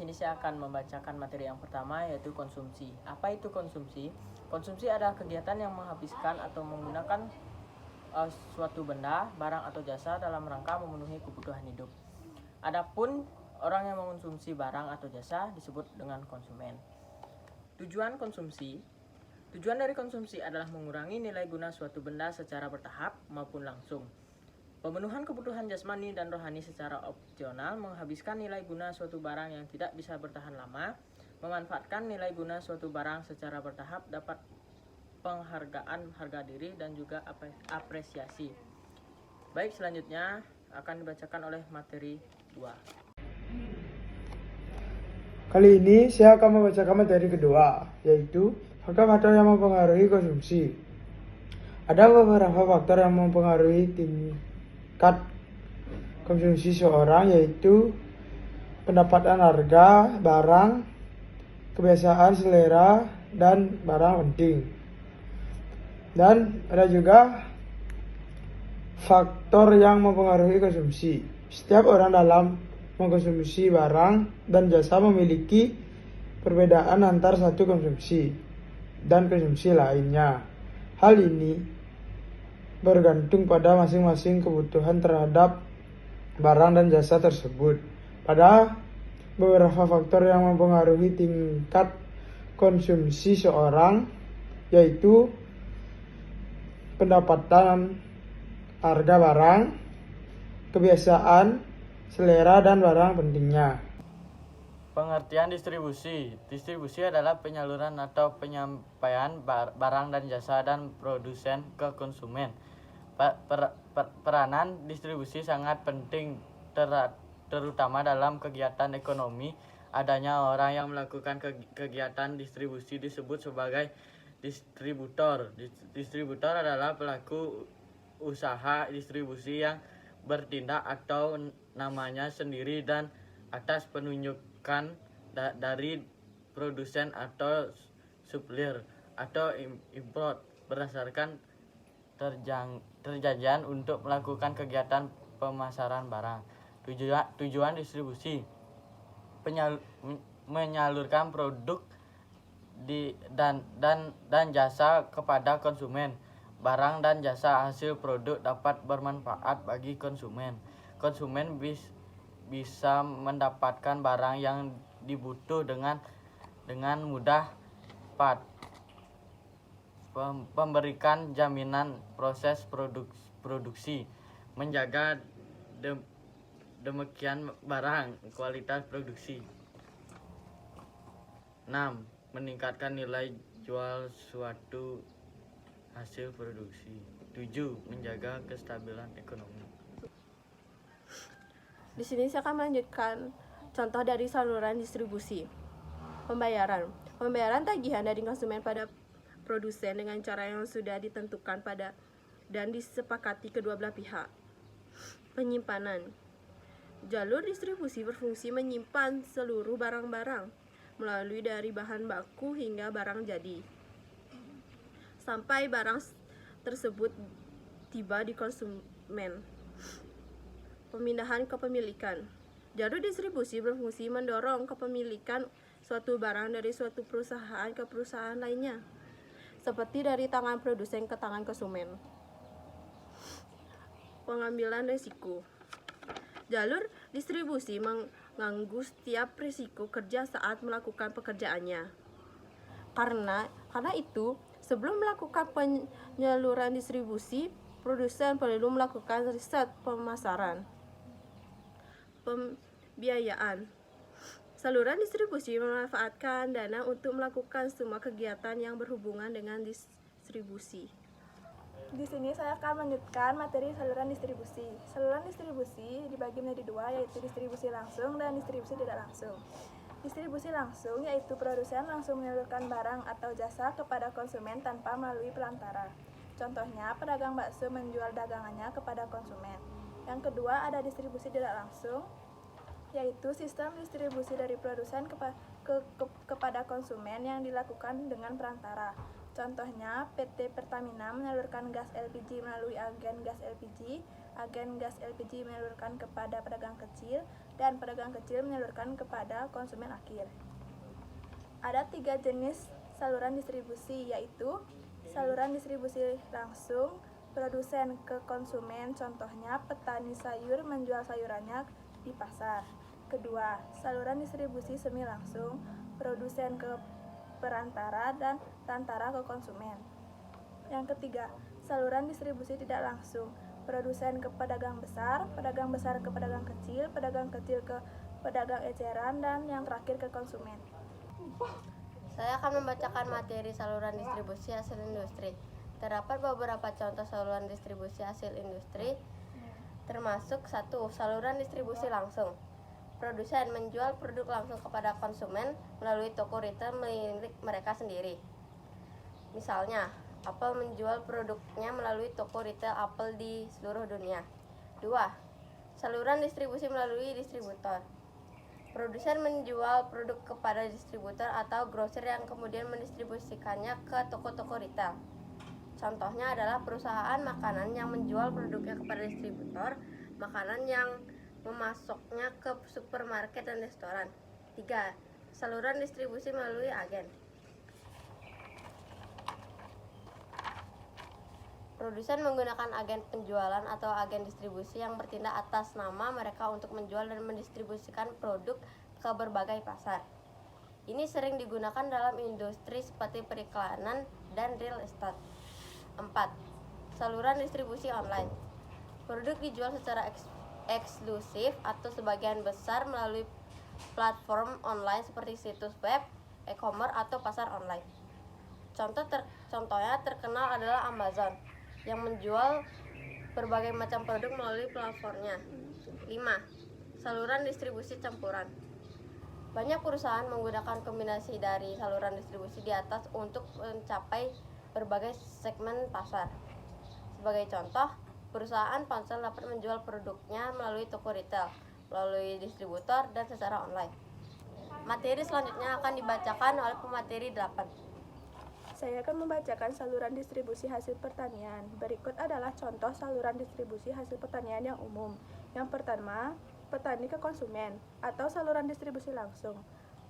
sini saya akan membacakan materi yang pertama, yaitu konsumsi. Apa itu konsumsi? Konsumsi adalah kegiatan yang menghabiskan atau menggunakan suatu benda, barang atau jasa dalam rangka memenuhi kebutuhan hidup. Adapun orang yang mengonsumsi barang atau jasa disebut dengan konsumen. Tujuan konsumsi. Tujuan dari konsumsi adalah mengurangi nilai guna suatu benda secara bertahap maupun langsung. Pemenuhan kebutuhan jasmani dan rohani secara opsional, menghabiskan nilai guna suatu barang yang tidak bisa bertahan lama, memanfaatkan nilai guna suatu barang secara bertahap, dapat penghargaan harga diri dan juga apresiasi. Baik, selanjutnya akan dibacakan oleh materi 2. Kali ini saya akan membacakan materi kedua, yaitu faktor-faktor yang mempengaruhi konsumsi. Ada beberapa faktor yang mempengaruhi tingkat konsumsi seorang, yaitu pendapatan harga barang, kebiasaan selera, dan barang penting. Dan ada juga faktor yang mempengaruhi konsumsi. Setiap orang dalam mengkonsumsi barang dan jasa memiliki perbedaan antar satu konsumsi dan konsumsi lainnya. Hal ini bergantung pada masing-masing kebutuhan terhadap barang dan jasa tersebut. Pada beberapa faktor yang mempengaruhi tingkat konsumsi seorang, yaitu pendapatan harga barang, kebiasaan selera, dan barang pentingnya. Pengertian distribusi. Distribusi adalah penyaluran atau penyampaian barang dan jasa dan produsen ke konsumen. Peranan distribusi sangat penting, terutama dalam kegiatan ekonomi. Adanya orang yang melakukan kegiatan distribusi disebut sebagai distributor. Distributor adalah pelaku usaha distribusi yang bertindak atau namanya sendiri dan atas penunjukan dari produsen atau supplier atau import berdasarkan perjanjian untuk melakukan kegiatan pemasaran barang. Tujuan distribusi menyalurkan produk dan jasa kepada konsumen. Barang dan jasa hasil produk dapat bermanfaat bagi konsumen. Konsumen bisa mendapatkan barang yang dibutuh dengan mudah, cepat. Memberikan jaminan proses produksi, menjaga demikian barang kualitas produksi. 6. Meningkatkan nilai jual suatu hasil produksi. 7. Menjaga kestabilan ekonomi. Di sini saya akan melanjutkan contoh dari saluran distribusi. Pembayaran tagihan dari konsumen pada produsen dengan cara yang sudah ditentukan pada dan disepakati kedua belah pihak. Penyimpanan. Jalur distribusi berfungsi menyimpan seluruh barang-barang melalui dari bahan baku hingga barang jadi, sampai barang tersebut tiba di konsumen. Pemindahan kepemilikan. Jalur distribusi berfungsi mendorong kepemilikan suatu barang dari suatu perusahaan ke perusahaan lainnya, seperti dari tangan produsen ke tangan konsumen. Pengambilan risiko. Jalur distribusi mengganggu setiap risiko kerja saat melakukan pekerjaannya. Karena itu, sebelum melakukan penyaluran distribusi, produsen perlu melakukan riset pemasaran. Pembiayaan. Saluran distribusi memanfaatkan dana untuk melakukan semua kegiatan yang berhubungan dengan distribusi. Di sini saya akan melanjutkan materi saluran distribusi. Saluran distribusi dibagi menjadi dua, yaitu distribusi langsung dan distribusi tidak langsung. Distribusi langsung yaitu produsen langsung menyalurkan barang atau jasa kepada konsumen tanpa melalui perantara. Contohnya, pedagang bakso menjual dagangannya kepada konsumen. Yang kedua, ada distribusi tidak langsung, yaitu sistem distribusi dari produsen kepada konsumen yang dilakukan dengan perantara. Contohnya, PT Pertamina menyalurkan gas LPG melalui agen gas LPG menyalurkan kepada pedagang kecil, dan pedagang kecil menyalurkan kepada konsumen akhir. Ada 3 jenis saluran distribusi, yaitu saluran distribusi langsung, produsen ke konsumen, contohnya petani sayur menjual sayurannya di pasar. Kedua, saluran distribusi semi langsung, produsen ke perantara dan perantara ke konsumen. Yang ketiga, saluran distribusi tidak langsung, produsen ke pedagang besar ke pedagang kecil ke pedagang eceran, dan yang terakhir ke konsumen. Saya akan membacakan materi saluran distribusi hasil industri. Terdapat beberapa contoh saluran distribusi hasil industri, termasuk 1. Saluran distribusi langsung. Produsen menjual produk langsung kepada konsumen melalui toko retail milik mereka sendiri. Misalnya, Apple menjual produknya melalui toko retail Apple di seluruh dunia. 2. Saluran distribusi melalui distributor. Produsen menjual produk kepada distributor atau grosir yang kemudian mendistribusikannya ke toko-toko retail. Contohnya adalah perusahaan makanan yang menjual produknya kepada distributor, makanan yang memasoknya ke supermarket dan restoran. 3. Saluran distribusi melalui agen. Produsen menggunakan agen penjualan atau agen distribusi yang bertindak atas nama mereka untuk menjual dan mendistribusikan produk ke berbagai pasar. Ini sering digunakan dalam industri seperti periklanan dan real estate. 4. Saluran distribusi online. Produk dijual secara eksklusif atau sebagian besar melalui platform online seperti situs web, e-commerce, atau pasar online. Contohnya terkenal adalah Amazon yang menjual berbagai macam produk melalui platformnya. 5. Saluran distribusi campuran. Banyak perusahaan menggunakan kombinasi dari saluran distribusi di atas untuk mencapai berbagai segmen pasar. Sebagai contoh, perusahaan ponsel dapat menjual produknya melalui toko retail, melalui distributor, dan secara online. Materi selanjutnya akan dibacakan oleh pemateri 8. Saya akan membacakan saluran distribusi hasil pertanian. Berikut adalah contoh saluran distribusi hasil pertanian yang umum. Yang pertama, petani ke konsumen atau saluran distribusi langsung.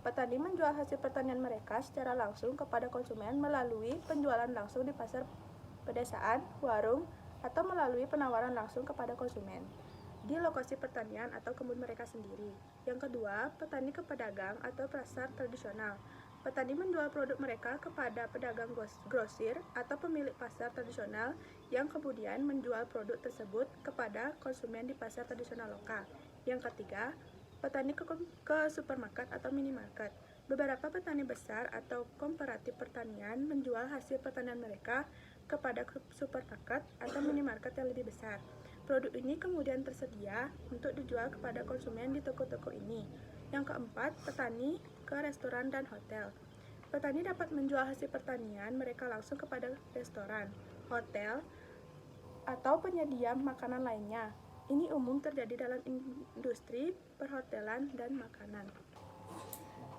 Petani menjual hasil pertanian mereka secara langsung kepada konsumen melalui penjualan langsung di pasar pedesaan, warung, atau melalui penawaran langsung kepada konsumen di lokasi pertanian atau kebun mereka sendiri. Yang kedua, petani ke pedagang atau pasar tradisional. Petani menjual produk mereka kepada pedagang grosir atau pemilik pasar tradisional yang kemudian menjual produk tersebut kepada konsumen di pasar tradisional lokal. Yang ketiga, petani ke supermarket atau minimarket. Beberapa petani besar atau kooperatif pertanian menjual hasil pertanian mereka kepada supermarket atau minimarket yang lebih besar. Produk ini kemudian tersedia untuk dijual kepada konsumen di toko-toko ini. Yang keempat, petani ke restoran dan hotel. Petani dapat menjual hasil pertanian mereka langsung kepada restoran, hotel, atau penyedia makanan lainnya. Ini umum terjadi dalam industri perhotelan dan makanan.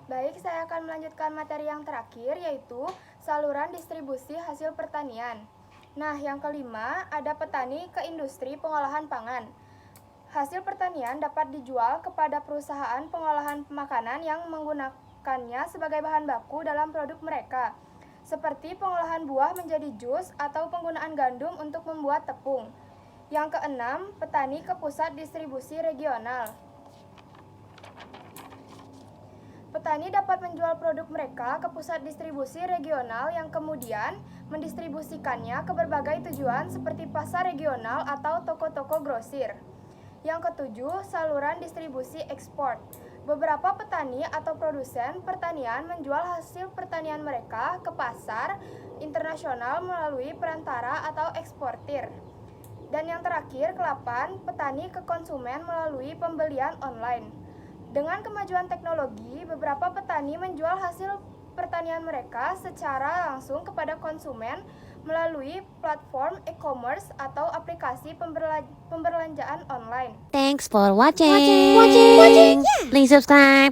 Baik, saya akan melanjutkan materi yang terakhir, yaitu saluran distribusi hasil pertanian. Nah, yang kelima, ada petani ke industri pengolahan pangan. Hasil pertanian dapat dijual kepada perusahaan pengolahan makanan yang menggunakannya sebagai bahan baku dalam produk mereka, seperti pengolahan buah menjadi jus atau penggunaan gandum untuk membuat tepung. Yang keenam, petani ke pusat distribusi regional. Petani dapat menjual produk mereka ke pusat distribusi regional yang kemudian mendistribusikannya ke berbagai tujuan seperti pasar regional atau toko-toko grosir. Yang ketujuh, saluran distribusi ekspor. Beberapa petani atau produsen pertanian menjual hasil pertanian mereka ke pasar internasional melalui perantara atau eksportir. Dan yang terakhir, ke-8, petani ke konsumen melalui pembelian online. Dengan kemajuan teknologi, beberapa petani menjual hasil pertanian mereka secara langsung kepada konsumen melalui platform e-commerce atau aplikasi pemberlanjaan online. Thanks for watching. Please subscribe.